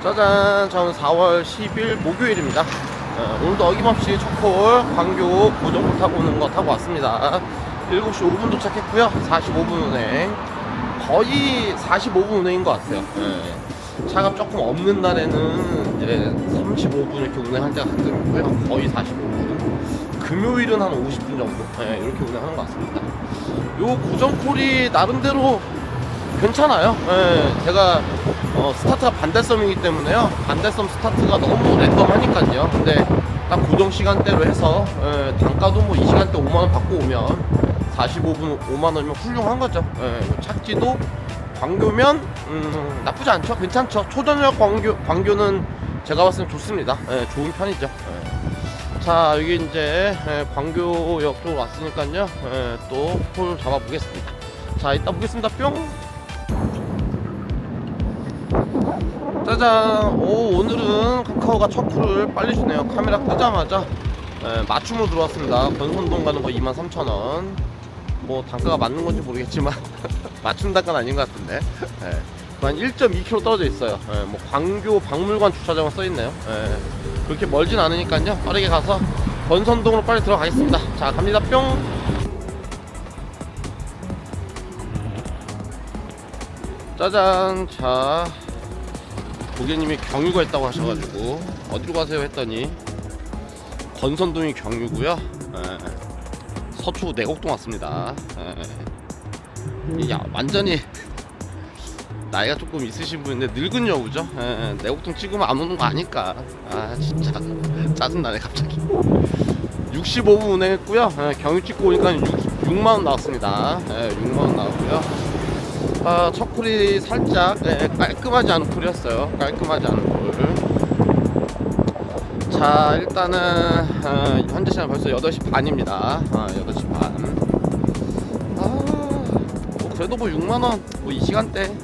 짜잔, 저는 4월 10일 목요일입니다. 오늘도 어김없이 첫콜 광교 고정콜 타고 오는 거 타고 왔습니다. 7시 5분 도착했고요. 45분 운행, 거의 45분 운행인 것 같아요. 차가 조금 없는 날에는 이제 35분 이렇게 운행할 때가 가끔 있고요. 거의 45분. 금요일은 한 50분 정도 이렇게 운행하는 것 같습니다. 요 고정콜이 나름대로 괜찮아요. 제가 스타트가 반대섬이기 때문에요. 반대섬 스타트가 너무 랜덤하니까요. 근데 딱 고정 시간대로 해서 단가도 뭐 이 시간대 5만원 받고 오면 45분 5만원이면 훌륭한 거죠. 착지도 광교면 나쁘지 않죠. 괜찮죠. 초저녁 광교는 제가 봤을 때 좋습니다. 좋은 편이죠. 자, 여기 이제 광교역 쪽 왔으니까요. 또 콜 잡아보겠습니다. 자, 이따 보겠습니다. 뿅. 짜잔. 오늘은 카카오가 첫 콜을 빨리 주네요. 카메라 끄자마자 맞춤으로 들어왔습니다. 권선동 가는 거 23,000원. 뭐 단가가 맞는 건지 모르겠지만 맞춤 단가는 아닌 것 같은데. 한 1.2km 떨어져 있어요. 뭐 광교 박물관 주차장은 써 있네요. 그렇게 멀진 않으니까요. 빠르게 가서 권선동으로 빨리 들어가겠습니다. 자, 갑니다. 뿅. 짜잔. 자, 고객님이 경유가 있다고 하셔가지고 어디로 가세요 했더니 권선동이 경유고요. 서초 내곡동 왔습니다. 완전히 나이가 조금 있으신 분인데 늙은 여우죠. 내곡동 찍으면 안 오는 거 아니까. 진짜 짜증나네 갑자기. 65분 운행했고요. 경유 찍고 오니까 6만원 나왔습니다. 6만원 나왔고요. 첫 콜이 살짝 깔끔하지 않은 콜이었어요. 깔끔하지 않은 콜. 자, 일단은 현재 시간 벌써 8시 반입니다. 8시 반. 뭐 그래도 뭐 6만원 뭐 이 시간대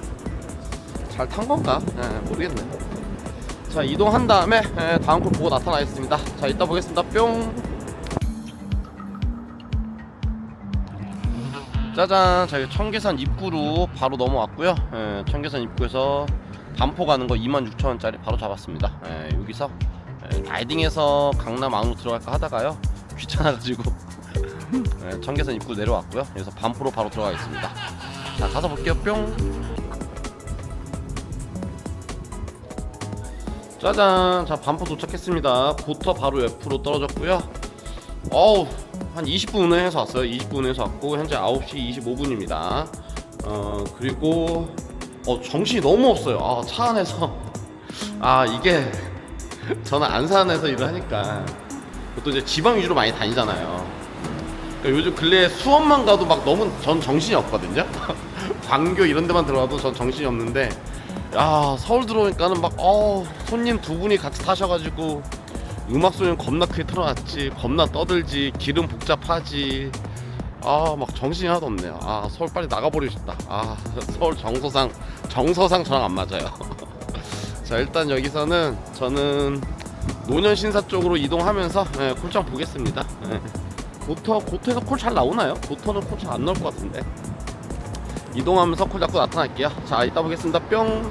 잘 탄 건가? 모르겠네. 자, 이동한 다음에 다음 콜 보고 나타나겠습니다. 자, 이따 보겠습니다. 뿅. 짜잔. 자, 청계산 입구로 바로 넘어왔고요. 청계산 입구에서 반포 가는 거 26,000원짜리 바로 잡았습니다. 여기서 라이딩해서 강남 안으로 들어갈까 하다가요, 귀찮아가지고 청계산 입구 내려왔고요. 그래서 반포로 바로 들어가겠습니다. 자, 가서 볼게요. 뿅. 짜잔. 자, 반포 도착했습니다. 고터 바로 옆으로 떨어졌고요. 한 20분 운행해서 왔어요. 20분 운행해서 왔고 현재 9시 25분입니다. 그리고 정신이 너무 없어요. 차 안에서 이게 저는 안산에서 일을 하니까 또 이제 지방 위주로 많이 다니잖아요. 그러니까 요즘 근래에 수원만 가도 막 너무 전 정신이 없거든요. 광교 이런 데만 들어가도 전 정신이 없는데, 서울 들어오니까는 막 손님 두 분이 같이 타셔가지고 음악 소리는 겁나 크게 틀어놨지, 겁나 떠들지, 기름 복잡하지. 막 정신이 하나도 없네요. 서울 빨리 나가버리고 싶다. 서울 정서상 저랑 안 맞아요. 자, 일단 여기서는 저는 노년신사 쪽으로 이동하면서 콜장 보겠습니다. 고터에서 콜 잘 나오나요? 고터는 콜 잘 안 나올 것 같은데. 이동하면서 콜 잡고 나타날게요. 자, 이따 보겠습니다. 뿅.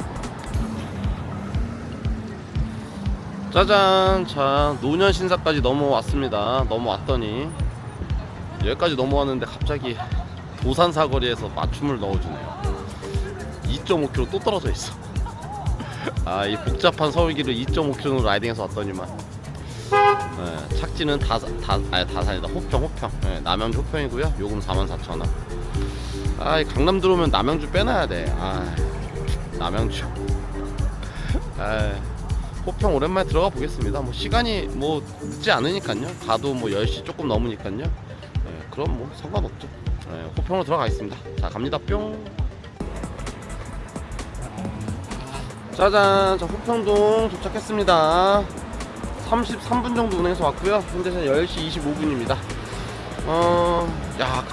짜잔. 자, 노년신사까지 넘어왔습니다. 넘어왔더니 여기까지 넘어왔는데 갑자기 도산사거리에서 맞춤을 넣어주네요. 2.5km 또 떨어져 있어. 이 복잡한 서울길을 2.5km로 라이딩해서 왔더니만 착지는 다산이다. 호평. 남양주 호평이고요. 요금 44,000원. 강남 들어오면 남양주 빼놔야 돼. 남양주. 호평 오랜만에 들어가 보겠습니다. 뭐 시간이 뭐 늦지 않으니까요. 가도 뭐 10시 조금 넘으니까요. 그럼 뭐 상관없죠. 호평으로 들어가겠습니다. 자, 갑니다. 뿅. 짜잔. 자, 호평동 도착했습니다. 33분 정도 운행해서 왔고요. 현재 10시 25분입니다.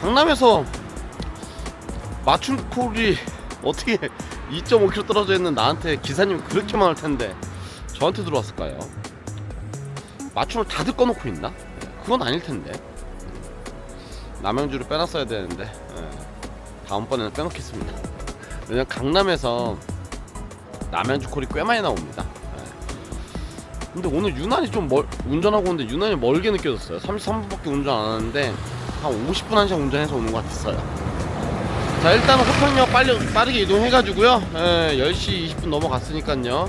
강남에서 맞춤 콜이 어떻게 2.5km 떨어져 있는 나한테 기사님 그렇게 많을 텐데 저한테 들어왔을까요? 맞춤을 다들 꺼놓고 있나? 그건 아닐 텐데. 남양주를 빼놨어야 되는데 다음번에는 빼놓겠습니다. 왜냐면 강남에서 남양주 콜이 꽤 많이 나옵니다. 근데 오늘 유난히 좀 운전하고 오는데 유난히 멀게 느껴졌어요. 33분밖에 운전 안 하는데 한 50분 1시간 운전해서 오는 것 같았어요. 자, 일단은 호평역 빠르게 이동해가지고요. 10시 20분 넘어갔으니까요.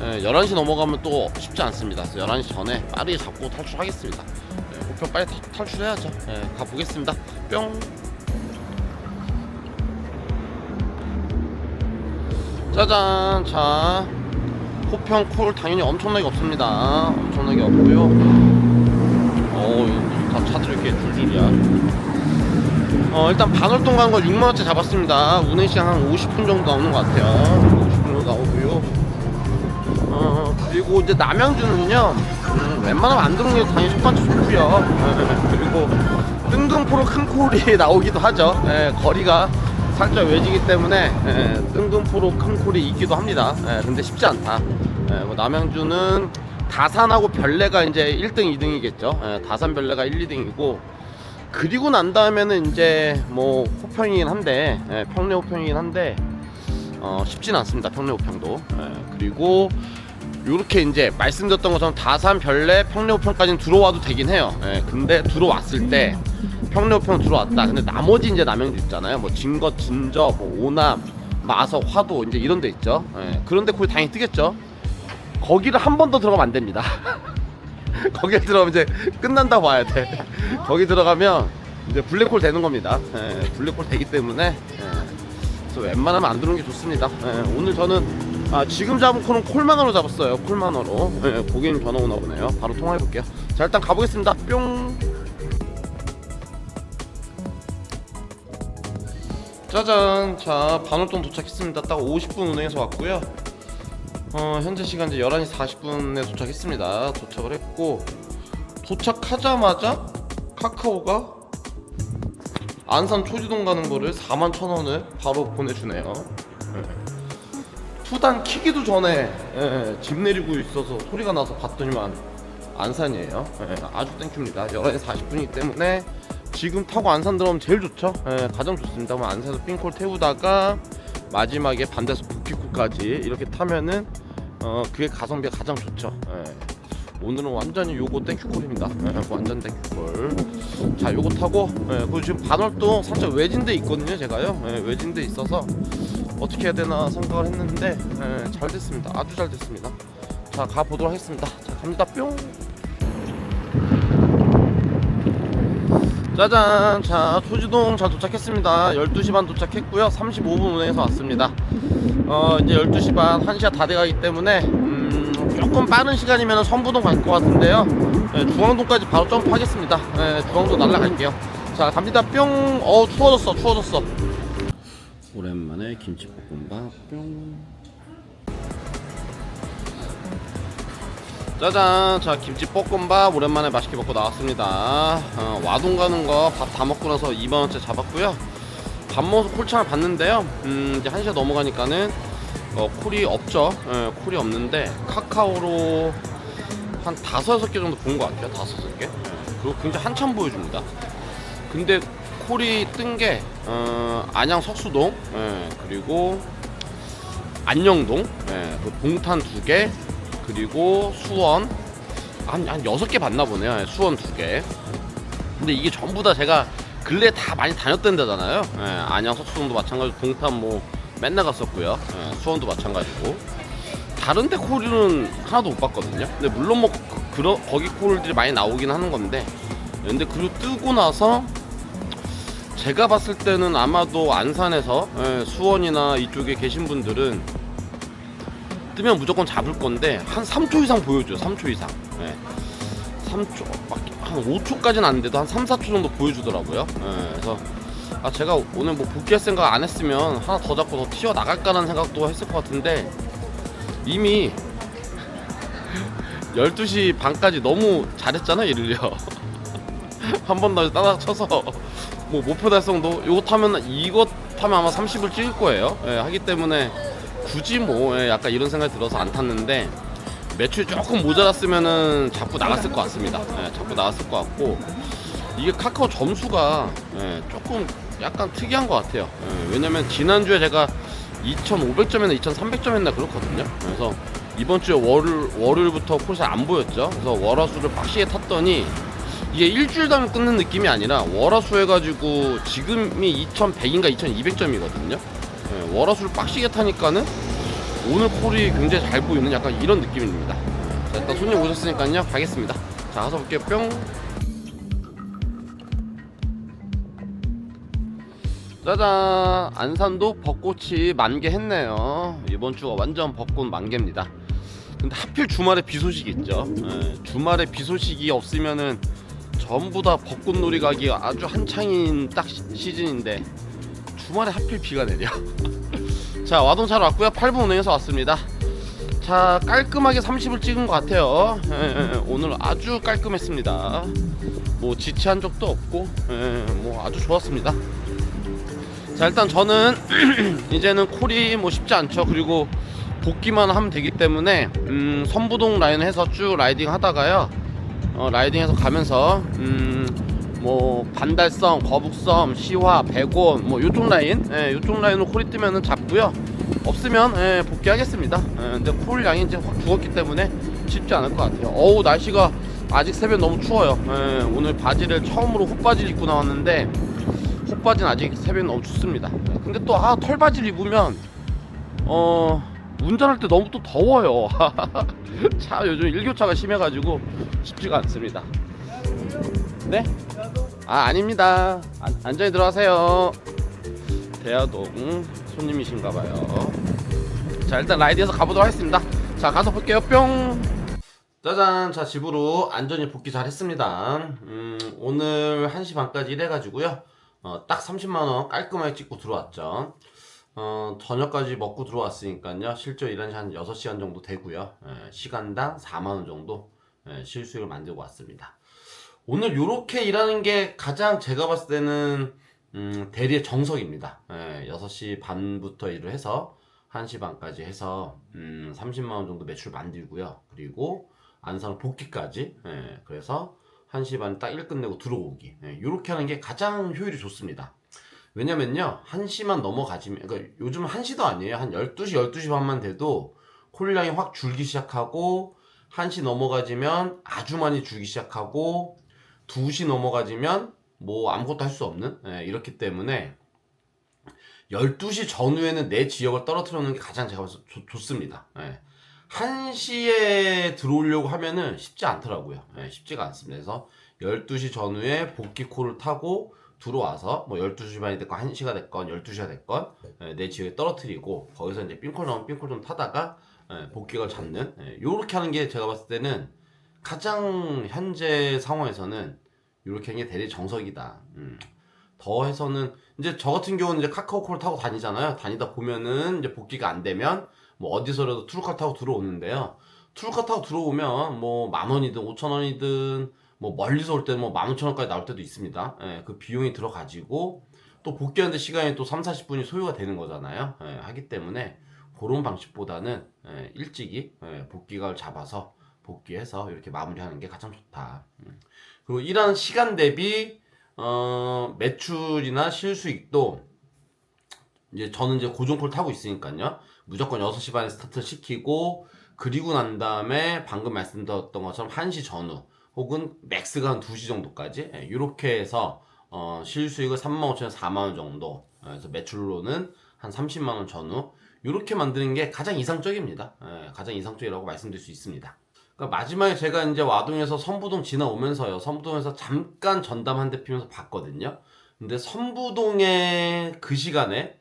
11시 넘어가면 또 쉽지 않습니다. 그래서 11시 전에 빠르게 잡고 탈출하겠습니다. 호평 빨리 탈출해야죠. 가보겠습니다. 뿅. 짜잔. 자, 호평 콜 당연히 엄청나게 없습니다. 엄청나게 없고요. 다 차들이 이렇게 줄줄이야. 일단 반월동 가는 거 6만원째 잡았습니다. 운행시간 한 50분 정도 나오는 것 같아요. 50분 정도 나오고요. 그리고 이제 남양주는요, 웬만하면 안 들어오는 게 당연히 첫 번째 좋고요. 그리고 뜬금포로 큰 콜이 나오기도 하죠. 거리가 살짝 외지기 때문에 뜬금포로 큰 콜이 있기도 합니다. 근데 쉽지 않다. 뭐 남양주는 다산하고 별내가 이제 1등, 2등이겠죠. 다산 별내가 1, 2등이고, 그리고 난 다음에는 이제 뭐 호평이긴 한데, 평내 호평이긴 한데 쉽진 않습니다. 평내 호평도. 그리고 요렇게 이제 말씀드렸던 것처럼 다산 별내 평내 호평까지는 들어와도 되긴 해요. 근데 들어왔을 때 평내 호평 들어왔다. 근데 나머지 이제 남양주 있잖아요. 뭐 진거, 진저, 뭐 오남, 마석, 화도 이제 이런 데 있죠. 그런데 거기 당연히 뜨겠죠. 거기를 한 번 더 들어가면 안 됩니다. 거기에 들어가면 이제 끝난다고 봐야 돼. 거기 들어가면 이제 블랙홀 되는 겁니다. 블랙홀 되기 때문에 그래서 웬만하면 안 들어오는 게 좋습니다. 오늘 저는 지금 잡은 콜은 콜만어로 잡았어요. 콜만어로. 고객님 전화 오나 보네요. 바로 통화해 볼게요. 자, 일단 가보겠습니다. 뿅. 짜잔. 자, 반월동 도착했습니다. 딱 50분 운행해서 왔고요. 현재 시간 이제 11시 40분에 도착했습니다. 도착을 했고, 도착하자마자 카카오가 안산 초지동 가는 거를 41,000원을 바로 보내주네요. 투단 키기도 전에 집 내리고 있어서 소리가 나서 봤더니만 안산이에요. 아주 땡큐입니다. 11시 40분이기 때문에 지금 타고 안산 들어오면 제일 좋죠. 가장 좋습니다. 안산에서 삥콜 태우다가 마지막에 반대서 부키코까지 이렇게 타면은 그게 가성비가 가장 좋죠. 오늘은 완전히 요거 땡큐콜입니다. 완전 땡큐콜. 자, 요거 타고 그리고 지금 반월동 살짝 외진데 있거든요. 제가요. 외진데 있어서 어떻게 해야 되나 생각을 했는데 잘 됐습니다. 아주 잘 됐습니다. 자, 가보도록 하겠습니다. 자, 갑니다. 뿅. 짜잔. 자, 초지동 잘 도착했습니다. 12시 반 도착했고요. 35분 운행해서 왔습니다. 이제 12시 반 1시가 다 돼가기 때문에 조금 빠른 시간이면 선부동 갈 것 같은데요. 중앙동까지 바로 점프하겠습니다. 중앙동 날라갈게요. 자, 갑니다. 뿅. 추워졌어. 오랜만에 김치볶음밥 뿅. 짜잔. 자, 김치볶음밥 오랜만에 맛있게 먹고 나왔습니다. 와동 가는 거 밥 다 먹고 나서 2만원째 잡았고요. 밥 먹어서 콜창을 봤는데요. 이제 1시가 넘어가니까는 콜이 없죠. 콜이 없는데 카카오로 한 5-6개 정도 본 것 같아요. 5-6개. 그리고 굉장히 한참 보여줍니다. 근데 콜이 뜬 게 안양 석수동, 그리고 안녕동, 그 봉탄 2개, 그리고 수원 한 6개 봤나 보네요. 수원 2개. 근데 이게 전부 다 제가 근래 다 많이 다녔던 데잖아요. 안양 석수동도 마찬가지고 봉탄 뭐 맨날 갔었고요. 수원도 마찬가지고. 다른데 콜은 하나도 못 봤거든요. 근데 물론 뭐 거기 콜들이 많이 나오긴 하는 건데, 근데 그리고 뜨고 나서 제가 봤을 때는 아마도 안산에서 수원이나 이쪽에 계신 분들은 뜨면 무조건 잡을 건데 한 3초 이상 보여줘요. 3초 이상. 3초, 한 5초까지는 안 돼도 한 3-4초 정도 보여주더라고요. 그래서 제가 오늘 뭐 복귀할 생각 안 했으면 하나 더 잡고 더 튀어나갈까라는 생각도 했을 것 같은데, 이미 12시 반까지 너무 잘했잖아 얘를요. 한 번 더 따라 쳐서 뭐 목표 달성도 이거 타면 아마 30을 찍을 거예요. 하기 때문에 굳이 뭐 약간 이런 생각이 들어서 안 탔는데, 매출이 조금 모자랐으면은 잡고 나갔을 것 같습니다. 잡고 나갔을 것 같고, 이게 카카오 점수가 조금 약간 특이한 것 같아요. 왜냐면 지난주에 제가 2,500점이나 2,300점 했나 그렇거든요. 그래서 이번 주에 월요일부터 콜이 잘 안 보였죠. 그래서 월화수를 빡시게 탔더니 이게 일주일 다면 끊는 느낌이 아니라 월화수 해가지고 지금이 2100인가 2200점이거든요. 월화수를 빡시게 타니까는 오늘 콜이 굉장히 잘 보이는 약간 이런 느낌입니다. 자, 일단 손님 오셨으니까요 가겠습니다. 자, 가서 볼게요. 뿅. 짜잔, 안산도 벚꽃이 만개했네요. 이번 주가 완전 벚꽃 만개입니다. 근데 하필 주말에 비 소식이 있죠. 주말에 비 소식이 없으면은 전부 다 벚꽃놀이 가기 아주 한창인 딱 시즌인데 주말에 하필 비가 내려. 자, 와동차로 왔고요. 8분 운행해서 왔습니다. 자, 깔끔하게 30을 찍은 것 같아요. 오늘 아주 깔끔했습니다. 뭐 지체한 적도 없고 뭐 아주 좋았습니다. 자, 일단 저는 이제는 콜이 뭐 쉽지 않죠. 그리고 복귀만 하면 되기 때문에 선부동 라인 해서 쭉 라이딩 하다가요, 라이딩해서 가면서 뭐 반달섬, 거북섬, 시화, 백원 뭐 요쪽 라인, 요쪽 라인으로 콜이 뜨면은 잡고요. 없으면 복귀하겠습니다. 근데 콜 양이 이제 확 죽었기 때문에 쉽지 않을 것 같아요. 어우, 날씨가 아직 새벽 너무 추워요. 오늘 바지를 처음으로 헛바지를 입고 나왔는데 헛바지는 아직 새벽 너무 춥습니다. 근데 또 털바지를 입으면 운전할 때 너무 또 더워요. 차 요즘 일교차가 심해가지고 쉽지가 않습니다. 네? 아닙니다. 안전히 들어가세요. 대하동 손님이신가봐요. 자, 일단 라이드에서 가보도록 하겠습니다. 자, 가서 볼게요. 뿅. 짜잔. 자, 집으로 안전히 복귀 잘 했습니다. 오늘 1시 반까지 일해가지고요, 딱 30만원 깔끔하게 찍고 들어왔죠. 저녁까지 먹고 들어왔으니까요, 실제 일한 지 한 6시간 정도 되고요, 시간당 4만원 정도 실수익을 만들고 왔습니다. 오늘 요렇게 일하는 게 가장 제가 봤을 때는 대리의 정석입니다. 6시 반부터 일을 해서 1시 반까지 해서 30만원 정도 매출 만들고요. 그리고 안산 복귀까지, 그래서 1시 반 딱 일 끝내고 들어오기, 요렇게 하는 게 가장 효율이 좋습니다. 왜냐면요, 1시만 넘어가지면, 그러니까 요즘 1시도 아니에요. 한 12시, 12시 반만 돼도 콜량이 확 줄기 시작하고, 1시 넘어가지면 아주 많이 줄기 시작하고, 2시 넘어가지면 뭐 아무것도 할 수 없는, 이렇기 때문에 12시 전후에는 내 지역을 떨어뜨려 놓는 게 가장 제가 봐서 좋습니다. 1시에 들어오려고 하면은 쉽지 않더라고요. 쉽지가 않습니다. 그래서 12시 전후에 복귀 콜을 타고 들어와서 뭐 12시 반이 됐건 1시가 됐건 12시가 됐건 내 지역에 떨어뜨리고, 거기서 이제 삥콜 나오면 삥콜 좀 타다가 복귀를 잡는, 요렇게 하는 게 제가 봤을 때는 가장 현재 상황에서는 요렇게 하는 게 대리 정석이다. 더 해서는 이제 저 같은 경우는 이제 카카오콜 타고 다니잖아요. 다니다 보면은 이제 복귀가 안 되면 뭐 어디서라도 트루카 타고 들어오는데요. 트루카 타고 들어오면 뭐 10,000원이든 5,000원이든 뭐 멀리서 올 때는 뭐 15,000원까지 나올 때도 있습니다. 그 비용이 들어가지고 또 복귀하는데 시간이 또 3-40분이 소요가 되는 거잖아요. 하기 때문에 그런 방식보다는 일찍이 복귀각을 잡아서 복귀해서 이렇게 마무리하는 게 가장 좋다. 그리고 일하는 시간 대비 매출이나 실수익도 이제 저는 이제 고정콜 타고 있으니까요, 무조건 6시 반에 스타트 시키고, 그리고 난 다음에 방금 말씀드렸던 것처럼 1시 전후 혹은 맥스가 한 2시 정도까지 이렇게 해서 실수익을 35,000원, 4만원 정도, 그래서 매출로는 한 30만원 전후, 이렇게 만드는 게 가장 이상적입니다. 가장 이상적이라고 말씀드릴 수 있습니다. 그러니까 마지막에 제가 이제 와동에서 선부동 지나오면서요, 선부동에서 잠깐 전담 한 대 피면서 봤거든요. 근데 선부동에 그 시간에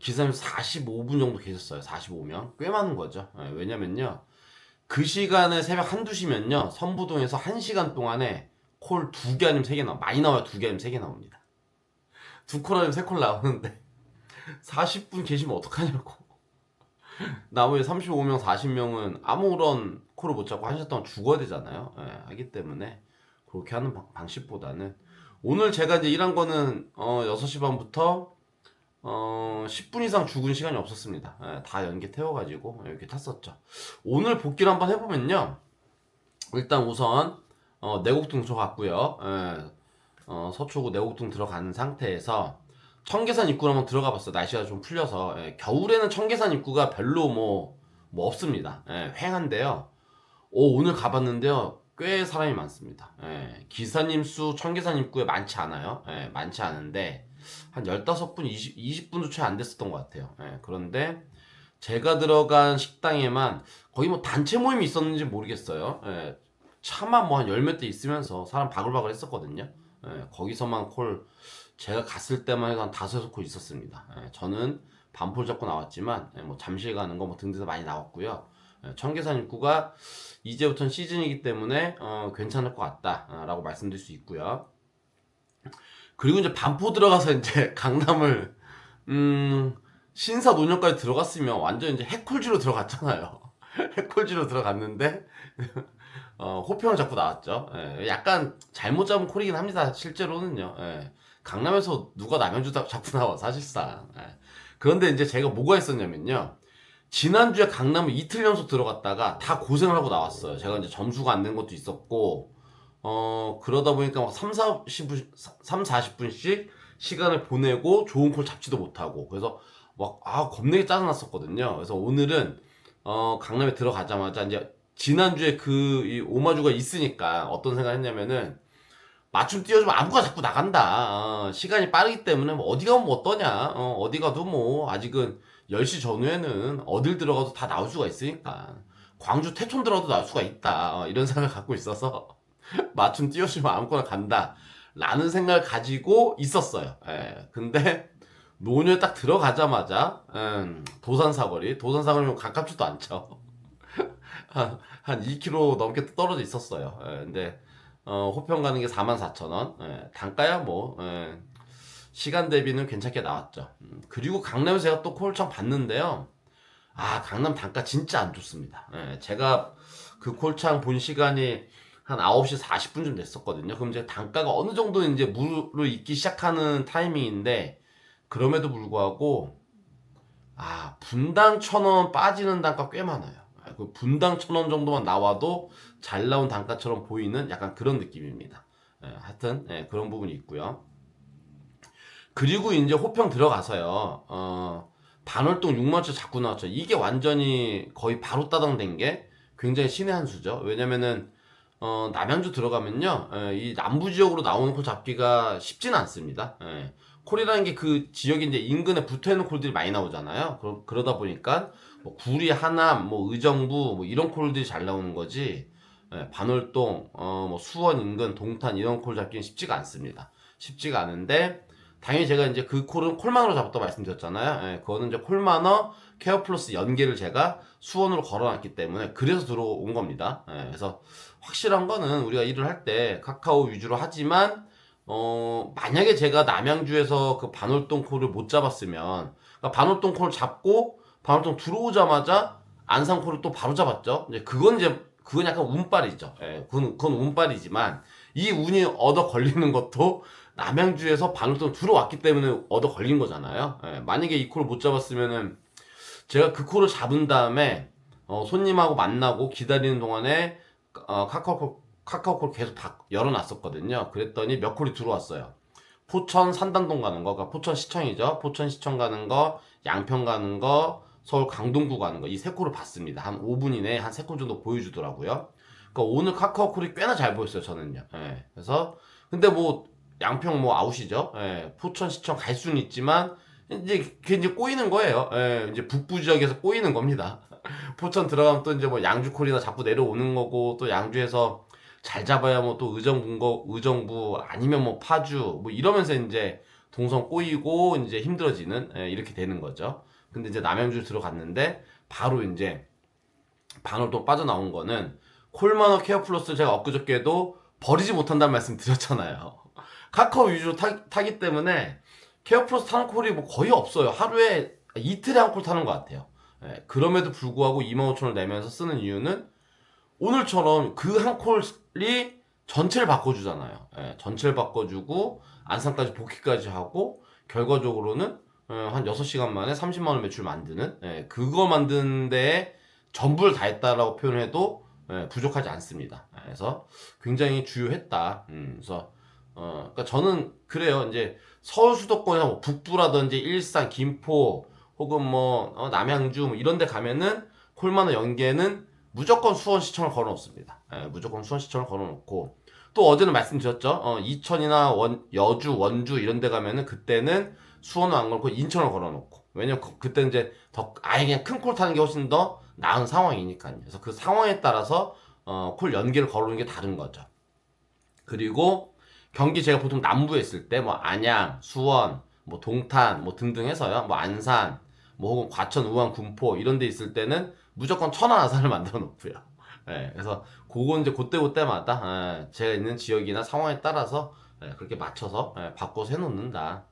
기사님 45분 정도 계셨어요. 45명. 꽤 많은 거죠. 왜냐면요, 그 시간에 새벽 1-2시면요, 선부동에서 1시간 동안에 콜 2개 아니면 3개 나와. 많이 나와요. 2개 아니면 3개 나옵니다. 2콜 아니면 3콜 나오는데 40분 계시면 어떡하냐고. 나머지 35명, 40명은 아무런 콜을 못 잡고 1시간 동안 죽어야 되잖아요. 하기 때문에 그렇게 하는 방식보다는, 오늘 제가 이제 일한 거는 6시 반부터 10분 이상 죽은 시간이 없었습니다. 다 연계 태워가지고 이렇게 탔었죠. 오늘 복귀를 한번 해보면요, 일단 우선 내곡동 들어갔고요. 서초구 내곡동 들어가는 상태에서 청계산 입구를 한번 들어가 봤어요. 날씨가 좀 풀려서. 겨울에는 청계산 입구가 별로 뭐 뭐 없습니다. 예, 휑한데요. 오늘 가봤는데요. 꽤 사람이 많습니다. 예, 기사님 수, 청기사님 구에 많지 않아요. 예, 많지 않은데, 한 15분, 20분도 채 안 됐었던 것 같아요. 예, 그런데 제가 들어간 식당에만 거의 뭐 단체 모임이 있었는지 모르겠어요. 예, 차만 뭐 한 열 몇 대 있으면서 사람 바글바글 했었거든요. 예, 거기서만 콜, 제가 갔을 때만 해도 한 다섯 여섯 콜 있었습니다. 예, 저는 반폴 잡고 나왔지만, 예, 뭐 잠실 가는 거 뭐 등등해서 많이 나왔고요. 예, 청계산 입구가 이제부터는 시즌이기 때문에 괜찮을 것 같다라고 말씀드릴 수 있고요. 그리고 이제 반포 들어가서 이제 강남을 신사 노년까지 들어갔으면 완전 이제 해콜지로 들어갔잖아요. 해콜지로 들어갔는데 호평을 잡고 나왔죠. 예, 약간 잘못 잡은 콜이긴 합니다. 실제로는요. 예, 강남에서 누가 남양주 잡고 나와 사실상. 예. 그런데 이제 제가 뭐가 있었냐면요. 지난주에 강남을 이틀 연속 들어갔다가 다 고생을 하고 나왔어요. 제가 이제 점수가 안 된 것도 있었고, 그러다 보니까 막 40분씩 시간을 보내고 좋은 콜 잡지도 못하고, 그래서 막, 겁나게 짜증났었거든요. 그래서 오늘은, 강남에 들어가자마자 이제 지난주에 이 오마주가 있으니까 어떤 생각 했냐면은, 맞춤 띄워주면 아무거나 자꾸 나간다. 시간이 빠르기 때문에 뭐 어디 가면 뭐 어떠냐. 어디 가도 뭐 아직은 10시 전후에는 어딜 들어가도 다 나올 수가 있으니까. 광주 태촌 들어가도 나올 수가 있다. 이런 생각을 갖고 있어서 맞춤 띄워주면 아무거나 간다. 라는 생각을 가지고 있었어요. 예. 근데 노년에 딱 들어가자마자 도산사거리면 가깝지도 않죠. 한 2km 넘게 떨어져 있었어요. 예. 근데 호평 가는 게 44,000원. 예, 단가야 뭐 시간 대비는 괜찮게 나왔죠. 그리고 강남에서 제가 또 콜청 봤는데요. 강남 단가 진짜 안 좋습니다. 예, 제가 그 콜창 본 시간이 한 9시 40분쯤 됐었거든요. 그럼 이제 단가가 어느 정도 이제 물을 익기 시작하는 타이밍인데, 그럼에도 불구하고 분당 1,000원 빠지는 단가 꽤 많아요. 그 분당 1,000원 정도만 나와도 잘 나온 단가처럼 보이는 약간 그런 느낌입니다. 하여튼 그런 부분이 있고요. 그리고 이제 호평 들어가서요. 반월동 6만원짜리 자꾸 나왔죠. 이게 완전히 거의 바로 따당된 게 굉장히 신의 한 수죠. 왜냐면은 남양주 들어가면요, 이 남부 지역으로 나오는 콜 잡기가 쉽지는 않습니다. 콜이라는 게 그 지역이 이제 인근에 붙어 있는 콜들이 많이 나오잖아요. 그러다 보니까 뭐 구리, 하남, 뭐 의정부, 뭐 이런 콜들이 잘 나오는 거지. 반월동, 뭐 수원 인근, 동탄 이런 콜 잡기는 쉽지가 않습니다. 쉽지가 않은데, 당연히 제가 이제 그 콜은 콜만으로 잡았다고 말씀드렸잖아요. 그거는 이제 콜만어 케어 플러스 연계를 제가 수원으로 걸어놨기 때문에 그래서 들어온 겁니다. 그래서 확실한 거는 우리가 일을 할 때 카카오 위주로 하지만 만약에 제가 남양주에서 그 반월동 콜을 못 잡았으면, 그러니까 반월동 콜을 잡고 반월동 들어오자마자 안산 콜을 또 바로 잡았죠. 그건 약간 운빨이죠. 그건 운빨이지만 이 운이 얻어 걸리는 것도 남양주에서 반월동 들어왔기 때문에 얻어 걸린 거잖아요. 만약에 이 콜을 못 잡았으면은 제가 그 콜을 잡은 다음에 손님하고 만나고 기다리는 동안에 카카오콜 계속 열어놨었거든요. 그랬더니 몇 콜이 들어왔어요. 포천 산단동 가는 거, 그러니까 포천 시청이죠. 포천 시청 가는 거, 양평 가는 거, 서울 강동구 가는 거, 이 세 콜을 봤습니다. 한 5분 이내에 한 세 콜 정도 보여주더라고요. 그러니까 오늘 카카오콜이 꽤나 잘 보였어요, 저는요. 그래서 근데 뭐 양평 뭐 아웃이죠. 포천 시청 갈 수는 있지만 이제 그게 이제 꼬이는 거예요. 이제 북부 지역에서 꼬이는 겁니다. 포천 들어가면 또 이제 뭐 양주콜이나 자꾸 내려오는 거고, 또 양주에서 잘 잡아야 뭐 또 의정부 아니면 뭐 파주 뭐 이러면서 이제 동선 꼬이고 이제 힘들어지는 이렇게 되는 거죠. 근데 이제 남양주 들어갔는데 바로 이제 반월동 빠져나온 거는 콜만어 케어 플러스 제가 엊그저께도 버리지 못한다는 말씀 드렸잖아요. 카카오 위주로 타기 때문에 케어 플러스 타는 콜이 뭐 거의 없어요. 하루에 이틀에 한 콜 타는 것 같아요. 그럼에도 불구하고 25,000원을 내면서 쓰는 이유는 오늘처럼 그 한 콜이 전체를 바꿔주잖아요. 전체를 바꿔주고 안산까지 복귀까지 하고 결과적으로는 한 6시간 만에 30만원 매출 만드는, 그거 만드는 데에 전부를 다 했다라고 표현해도 부족하지 않습니다. 그래서 굉장히 주요했다. 그래서 그러니까 저는 그래요. 이제 서울 수도권이나 뭐 북부라든지 일산, 김포 혹은 뭐 남양주 뭐 이런 데 가면은 콜마너 연계는 무조건 수원 시청을 걸어놓습니다. 무조건 수원 시청을 걸어놓고 또 어제는 말씀드렸죠. 이천이나 여주, 원주 이런 데 가면은 그때는 수원을 안 걸고 인천을 걸어놓고 왜냐면 그때는 이제 더 아예 그냥 큰 콜 타는 게 훨씬 더 나은 상황이니까요. 그래서 그 상황에 따라서 콜 연계를 걸어놓는 게 다른 거죠. 그리고 경기 제가 보통 남부에 있을 때 뭐 안양, 수원, 뭐 동탄 뭐 등등 해서요. 뭐 안산, 뭐 혹은 과천, 우한, 군포 이런 데 있을 때는 무조건 천안 아산을 만들어 놓고요. 그래서 그건 이제 그때마다 제가 있는 지역이나 상황에 따라서 그렇게 맞춰서 바꿔서 해놓는다.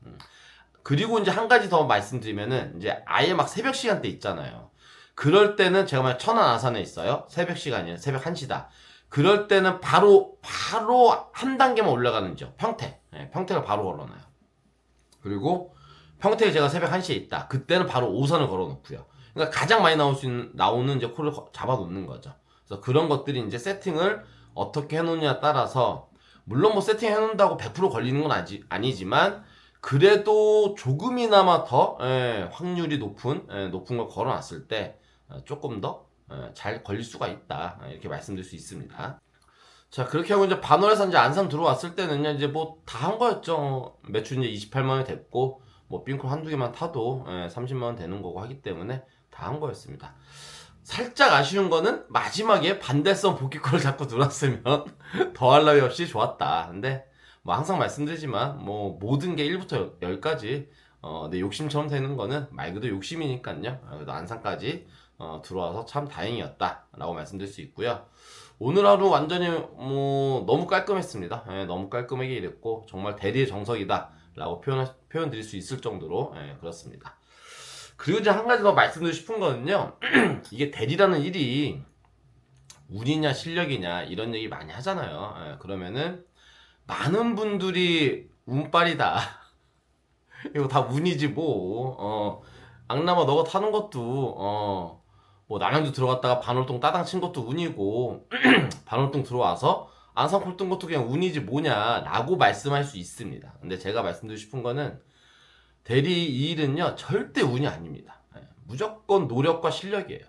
그리고 이제 한 가지 더 말씀드리면은 이제 아예 막 새벽 시간대 있잖아요. 그럴 때는 제가 만약 천안 아산에 있어요. 새벽 시간이에요. 새벽 1시다. 그럴 때는 바로 한 단계만 올라가는 지역 평택. 평택을 바로 걸어놔요. 그리고 평택에 제가 새벽 1시에 있다. 그때는 바로 오선을 걸어놓고요. 그러니까 가장 많이 나오는 이제 콜을 잡아놓는 거죠. 그래서 그런 것들이 이제 세팅을 어떻게 해놓느냐에 따라서 물론 뭐 세팅 해놓는다고 100% 걸리는 건 아니지만 그래도 조금이나마 더 확률이 높은 걸 걸어놨을 때 조금 더 잘 걸릴 수가 있다 이렇게 말씀드릴 수 있습니다. 자 그렇게 하고 이제 반월에서 이제 안산 들어왔을 때는요 이제 뭐 다 한 거였죠. 매출 이제 28만 원이 됐고 뭐 빙콜 한두 개만 타도 30만 원 되는 거고 하기 때문에 다 한 거였습니다. 살짝 아쉬운 거는 마지막에 반대성 복귀콜을 잡고 들어왔으면 더할 나위 없이 좋았다. 근데 뭐 항상 말씀드리지만 뭐 모든 게 1부터 10까지 내 욕심처럼 되는 거는 말 그대로 욕심이니까요. 그래도 안산까지 들어와서 참 다행이었다 라고 말씀드릴 수 있고요. 오늘 하루 완전히 뭐 너무 깔끔했습니다. 너무 깔끔하게 일했고 정말 대리의 정석이다 라고 표현 드릴 수 있을 정도로 그렇습니다. 그리고 이제 한 가지 더 말씀드리고 싶은 거는요. 이게 대리라는 일이 운이냐 실력이냐 이런 얘기 많이 하잖아요. 그러면은 많은 분들이 운빨이다. 이거 다 운이지 뭐. 악남아 너가 타는 것도 뭐 남양주 들어갔다가 반월동 따당 친 것도 운이고 반월동 들어와서 안산콜 뜬 것도 그냥 운이지 뭐냐 라고 말씀할 수 있습니다. 근데 제가 말씀드리고 싶은 거는 대리 이 일은요 절대 운이 아닙니다. 무조건 노력과 실력이에요.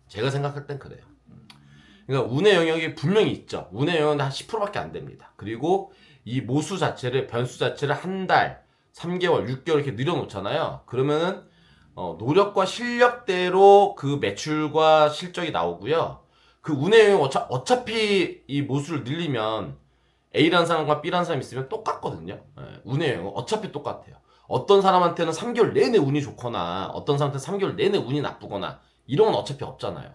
제가 생각할 땐 그래요. 그러니까 운의 영역이 분명히 있죠. 운의 영역은 한 10%밖에 안 됩니다. 그리고 이 모수 자체를 변수 자체를 한 달, 3개월, 6개월 이렇게 늘려놓잖아요. 그러면은 노력과 실력대로 그 매출과 실적이 나오고요. 그 운의 영역 어차피 이 모수를 늘리면 A라는 사람과 B라는 사람이 있으면 똑같거든요. 운의 영역 어차피 똑같아요. 어떤 사람한테는 3개월 내내 운이 좋거나 어떤 사람한테는 3개월 내내 운이 나쁘거나 이런 건 어차피 없잖아요.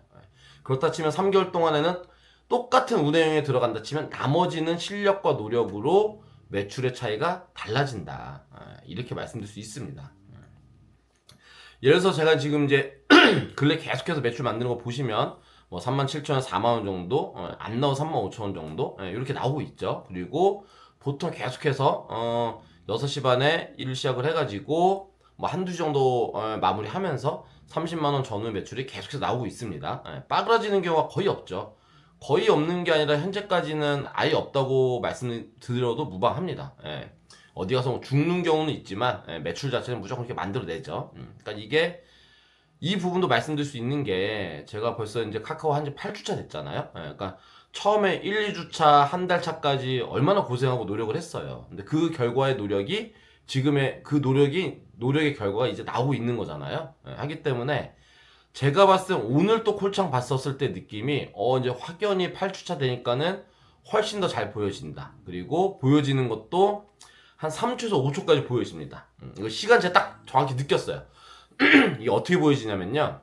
그렇다 치면 3개월 동안에는 똑같은 운의 영역에 들어간다 치면 나머지는 실력과 노력으로 매출의 차이가 달라진다. 이렇게 말씀드릴 수 있습니다. 예를 들어서 제가 지금 이제 근래 계속해서 매출 만드는 거 보시면 뭐 37,000원, 4만원 정도, 안 나오 35,000원 정도 이렇게 나오고 있죠. 그리고 보통 계속해서 6시 반에 일을 시작을 해가지고 뭐 한두 시 정도 마무리하면서 30만원 전후 매출이 계속해서 나오고 있습니다. 빠그라지는 경우가 거의 없죠. 거의 없는 게 아니라 현재까지는 아예 없다고 말씀드려도 무방합니다. 어디 가서 뭐 죽는 경우는 있지만 매출 자체는 무조건 이렇게 만들어내죠. 그러니까 이게 이 부분도 말씀드릴 수 있는 게 제가 벌써 이제 카카오 한지 8주차 됐잖아요. 그러니까 처음에 1, 2주차, 한 달 차까지 얼마나 고생하고 노력을 했어요. 근데 그 결과의 노력이 지금의 그 노력의 결과가 이제 나오고 있는 거잖아요. 하기 때문에 제가 봤을 때 오늘 또 콜창 봤었을 때 느낌이 이제 확연히 8주차 되니까는 훨씬 더 잘 보여진다. 그리고 보여지는 것도 한 3초에서 5초까지 보여집니다. 이거 시간 제가 딱 정확히 느꼈어요. 이게 어떻게 보여지냐면요.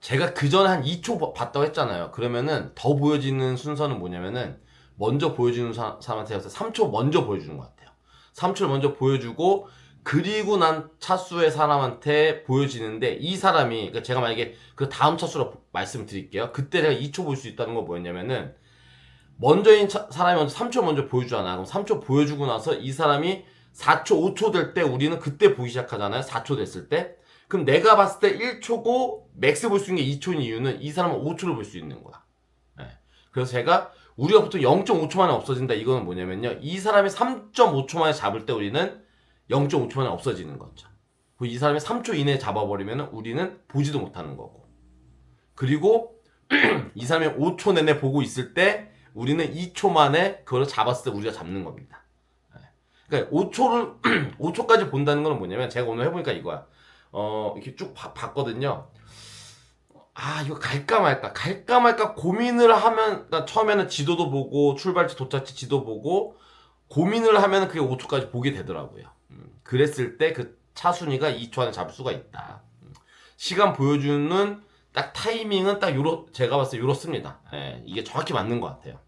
제가 그 전에 한 2초 봤다고 했잖아요. 그러면은 더 보여지는 순서는 뭐냐면은 먼저 보여주는 사람한테 3초 먼저 보여주는 것 같아요. 3초를 먼저 보여주고 그리고 난 차수의 사람한테 보여지는데 이 사람이 그러니까 제가 만약에 그 다음 차수로 말씀드릴게요. 그때 제가 2초 볼 수 있다는 건 뭐였냐면은 먼저인 사람이 먼저 3초 먼저 보여주잖아. 그럼 3초 보여주고 나서 이 사람이 4초, 5초 될 때 우리는 그때 보기 시작하잖아요. 4초 됐을 때. 그럼 내가 봤을 때 1초고 맥스 볼 수 있는 게 2초인 이유는 이 사람은 5초를 볼 수 있는 거야. 그래서 제가 우리가 보통 0.5초 만에 없어진다. 이거는 뭐냐면요. 이 사람이 3.5초 만에 잡을 때 우리는 0.5초 만에 없어지는 거죠. 이 사람이 3초 이내에 잡아버리면 우리는 보지도 못하는 거고. 그리고 2, 3일 5초 내내 보고 있을 때 우리는 2초 만에 그걸 잡았을 때 우리가 잡는 겁니다. 그러니까 5초까지 본다는 건 뭐냐면 제가 오늘 해보니까 이거야. 이렇게 쭉 봤거든요. 아, 이거 갈까 말까 고민을 하면, 그러니까 처음에는 지도도 보고, 출발지, 도착지 지도 보고, 고민을 하면 그게 5초까지 보게 되더라고요. 그랬을 때 그 차순위가 2초 안에 잡을 수가 있다. 시간 보여주는 딱 타이밍은 딱 제가 봤을 때 요렇습니다. 예, 이게 정확히 맞는 것 같아요.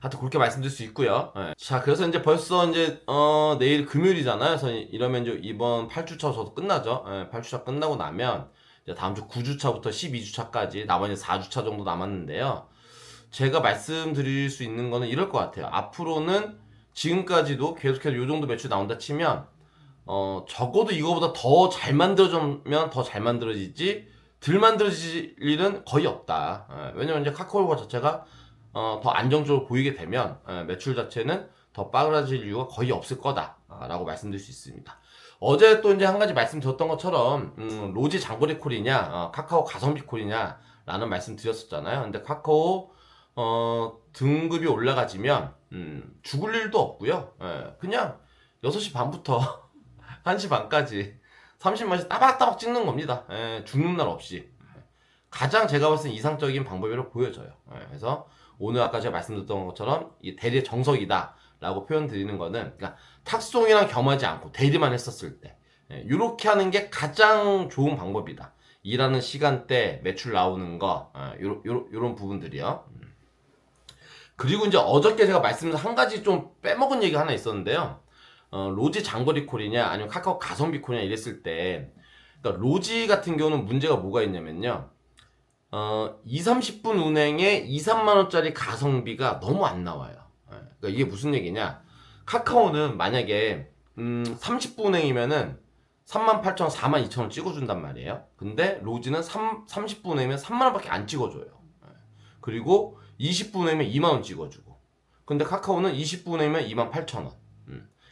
하여튼 그렇게 말씀드릴 수 있고요. 예. 자, 그래서 이제 벌써 이제 내일 금요일이잖아요. 그래서 이러면 이제 이번 8주차 저도 끝나죠. 예, 8주차 끝나고 나면 이제 다음 주 9주차부터 12주차까지 나머지 4주차 정도 남았는데요. 제가 말씀드릴 수 있는 거는 이럴 것 같아요. 앞으로는 지금까지도 계속해서 요 정도 매출 나온다 치면 적어도 이거보다 더 잘 만들어지면 더 잘 만들어지지 덜 만들어질 일은 거의 없다. 왜냐면 이제 카카오가 자체가 더 안정적으로 보이게 되면 매출 자체는 더 빨라질 이유가 거의 없을 거다라고 말씀드릴 수 있습니다. 어제 또 이제 한 가지 말씀드렸던 것처럼 로지 장거리 콜이냐 카카오 가성비 콜이냐 라는 말씀 드렸었잖아요. 근데 카카오 등급이 올라가지면 죽을 일도 없고요. 그냥 6시 반부터 1시 반까지 30만씩 따박따박 찍는 겁니다. 죽는 날 없이. 가장 제가 봤을 때 이상적인 방법이라고 보여져요. 그래서 오늘 아까 제가 말씀드렸던 것처럼 이 대리의 정석이다 라고 표현 드리는 거는 그러니까 탁송이랑 겸하지 않고 대리만 했었을 때 이렇게 하는 게 가장 좋은 방법이다. 일하는 시간대 매출 나오는 거 요런 부분들이요. 그리고 이제 어저께 제가 말씀드린 한 가지 좀 빼먹은 얘기가 하나 있었는데요. 로지 장거리 콜이냐 아니면 카카오 가성비 콜이냐 이랬을 때 그러니까 로지 같은 경우는 문제가 뭐가 있냐면요. 2, 30분 운행에 2, 3만 원짜리 가성비가 너무 안 나와요. 그러니까 이게 무슨 얘기냐? 카카오는 만약에 30분 운행이면은 38,000원, 42,000원 찍어준단 말이에요. 근데 로지는 30분 운행이면 3만 원밖에 안 찍어줘요. 그리고 20분 운행이면 2만 원 찍어주고. 근데 카카오는 20분 운행이면 28,000원.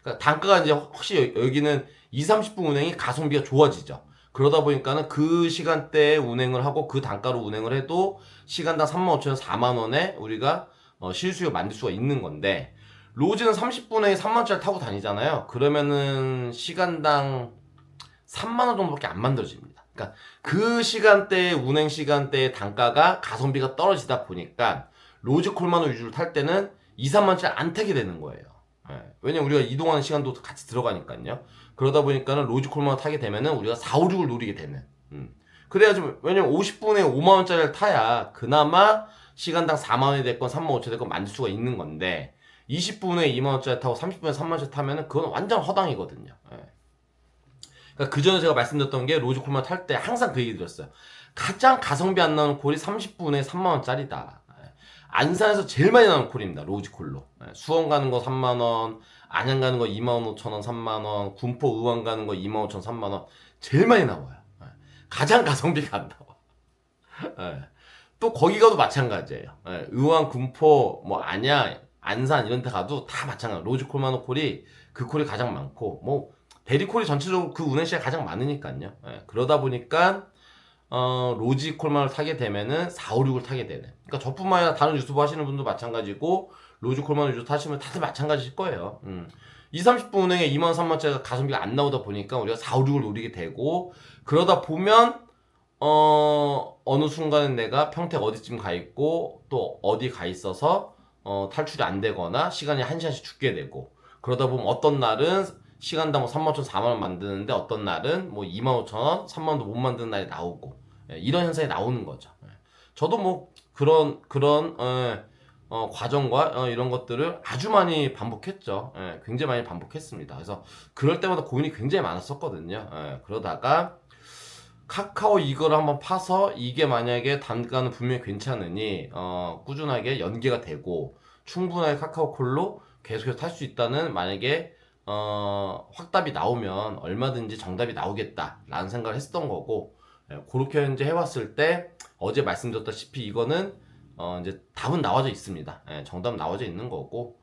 그러니까 단가가 이제 혹시 여기는 2, 30분 운행이 가성비가 좋아지죠. 그러다 보니까는 그 시간대에 운행을 하고 그 단가로 운행을 해도 시간당 35,000원, 4만원에 우리가 실수요 만들 수가 있는 건데 로지는 30분에 3만원짜리 타고 다니잖아요. 그러면은 시간당 3만원 정도밖에 안 만들어집니다. 그러니까 그 시간대에 운행 시간대의 단가가 가성비가 떨어지다 보니까 로지 콜만호 위주로 탈 때는 2, 3만원짜리 안 타게 되는 거예요. 왜냐면 우리가 이동하는 시간도 같이 들어가니까요. 그러다 보니까는 로지콜만 타게 되면은 우리가 4, 5, 6을 노리게 되는. 그래야지, 왜냐면 50분에 5만원짜리를 타야 그나마 시간당 4만원이 됐건 3만 5천 됐건 만들 수가 있는 건데, 20분에 2만원짜리 타고 30분에 3만원짜리 타면은 그건 완전 허당이거든요. 그러니까 그 전에 제가 말씀드렸던 게 로지콜만 탈 때 항상 그 얘기 드렸어요. 가장 가성비 안 나오는 콜이 30분에 3만원짜리다. 안산에서 제일 많이 나오는 콜입니다. 로지콜로. 수원 가는 거 3만원, 안양 가는 거 25,000원, 3만원, 군포 의왕 가는 거 25,000원, 3만원. 제일 많이 나와요. 가장 가성비가 안 나와. 또 거기 가도 마찬가지예요. 의왕, 군포, 뭐 안양, 안산 이런 데 가도 다 마찬가지예요. 로지콜만 콜이 그 콜이 가장 많고 뭐 대리콜이 전체적으로 그 운행 시간이 가장 많으니까요. 그러다 보니까 로지콜만을 타게 되면은 4, 5, 6을 타게 되는. 그러니까 저뿐만 아니라 다른 유튜브 하시는 분도 마찬가지고, 로지콜만 위주로 타시면 다들 마찬가지일 거예요. 2, 30분 운행에 2만 3만짜리가 가성비가 안 나오다 보니까 우리가 4, 5, 6을 노리게 되고, 그러다 보면, 어느 순간에 내가 평택 어디쯤 가 있고, 또 어디 가 있어서, 탈출이 안 되거나, 시간이 1시간씩 죽게 되고, 그러다 보면 어떤 날은 시간당 뭐 3만 5천 4만 원 만드는데 어떤 날은 뭐 2만 5천 원, 3만 원도 못 만드는 날이 나오고 이런 현상이 나오는 거죠. 저도 뭐 그런 과정과 이런 것들을 아주 많이 반복했죠. 굉장히 많이 반복했습니다. 그래서 그럴 때마다 고민이 굉장히 많았었거든요. 그러다가 카카오 이거를 한번 파서 이게 만약에 단가는 분명히 괜찮으니 꾸준하게 연계가 되고 충분하게 카카오 콜로 계속해서 탈 수 있다는 만약에 확답이 나오면 얼마든지 정답이 나오겠다라는 생각을 했었던 거고, 그렇게 이제 해왔을 때 어제 말씀드렸다시피 이거는 이제 답은 나와져 있습니다. 정답은 나와져 있는 거고,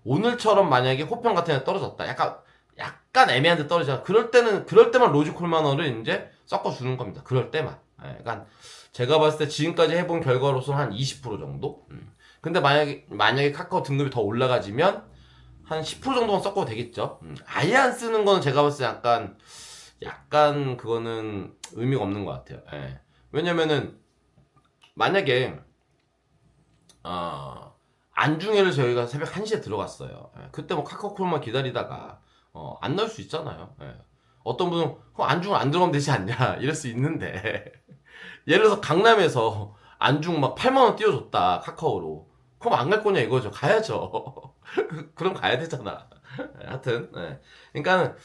오늘처럼 만약에 호평 같은 데 떨어졌다, 약간 애매한 데 떨어지잖아. 그럴 때만 로지콜 만원을 이제 섞어주는 겁니다. 그럴 때만. 그러니까 제가 봤을 때 지금까지 해본 결과로서는 한 20% 정도. 근데 만약에 카카오 등급이 더 올라가지면 한 10% 정도는 섞어도 되겠죠. 아예 안 쓰는 거는 제가 봤을 때 약간 그거는 의미가 없는 것 같아요. 예. 왜냐면은 만약에 안중에를 저희가 새벽 1시에 들어갔어요. 예. 그때 뭐 카카오콜만 기다리다가 안 나올 수 있잖아요. 예. 어떤 분은 안중을 안 들어가면 되지 않냐 이럴 수 있는데 예를 들어서 강남에서 안중 막 8만 원 띄워줬다 카카오로. 그럼 안 갈 거냐 이거죠. 가야죠. 그럼 가야 되잖아. 하여튼 그러니까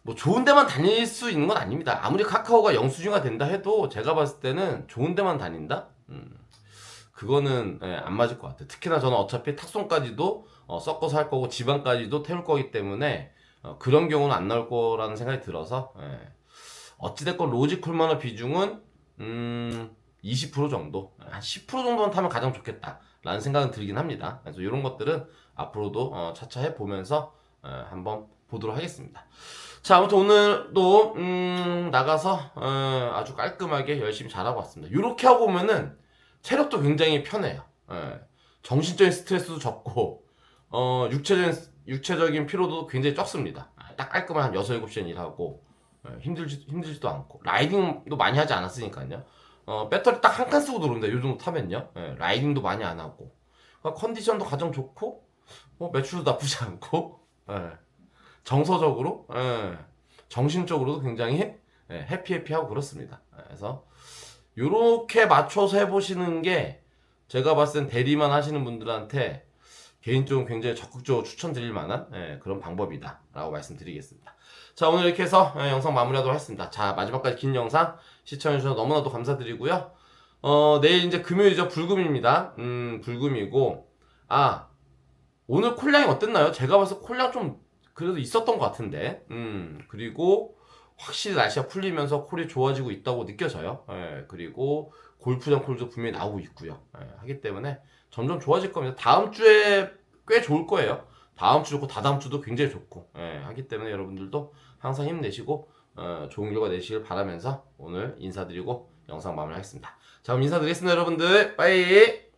뭐 좋은 데만 다닐 수 있는 건 아닙니다. 아무리 카카오가 영수증화 된다 해도 제가 봤을 때는 좋은 데만 다닌다? 그거는 안 맞을 것 같아요. 특히나 저는 어차피 탁송까지도 섞어서 할 거고 지방까지도 태울 거기 때문에 그런 경우는 안 나올 거라는 생각이 들어서 어찌됐건 로지쿨마너 비중은 20% 정도, 한 10% 정도만 타면 가장 좋겠다라는 생각은 들긴 합니다. 그래서 이런 것들은 앞으로도 차차 해보면서 한번 보도록 하겠습니다. 자, 아무튼 오늘도 나가서 아주 깔끔하게 열심히 잘하고 왔습니다. 이렇게 하고 오면은 체력도 굉장히 편해요. 정신적인 스트레스도 적고 육체적인 피로도 굉장히 적습니다. 딱 깔끔한 한 6, 7시간 일하고 힘들지도 않고 라이딩도 많이 하지 않았으니까요. 배터리 딱 한 칸 쓰고 들어온다. 요 정도 타면요. 라이딩도 많이 안 하고 컨디션도 가장 좋고 매출도 나쁘지 않고 정서적으로 정신적으로도 굉장히 해피하고 그렇습니다. 그래서 요렇게 맞춰서 해보시는 게 제가 봤을 땐 대리만 하시는 분들한테 개인적으로 굉장히 적극적으로 추천드릴 만한 그런 방법이다 라고 말씀드리겠습니다. 자, 오늘 이렇게 해서 영상 마무리하도록 하겠습니다. 자, 마지막까지 긴 영상 시청해주셔서 너무나도 감사드리고요. 내일 이제 금요일이죠. 불금입니다. 불금이고 오늘 콜량이 어땠나요? 제가 봐서 콜량 좀 그래도 있었던 것 같은데 그리고 확실히 날씨가 풀리면서 콜이 좋아지고 있다고 느껴져요. 그리고 골프장 콜도 분명히 나오고 있고요. 하기 때문에 점점 좋아질 겁니다. 다음 주에 꽤 좋을 거예요. 다음 주 좋고 다다음 주도 굉장히 좋고 하기 때문에 여러분들도 항상 힘내시고 좋은 결과 내시길 바라면서 오늘 인사드리고 영상 마무리하겠습니다. 자, 그럼 인사드리겠습니다, 여러분들. 빠이.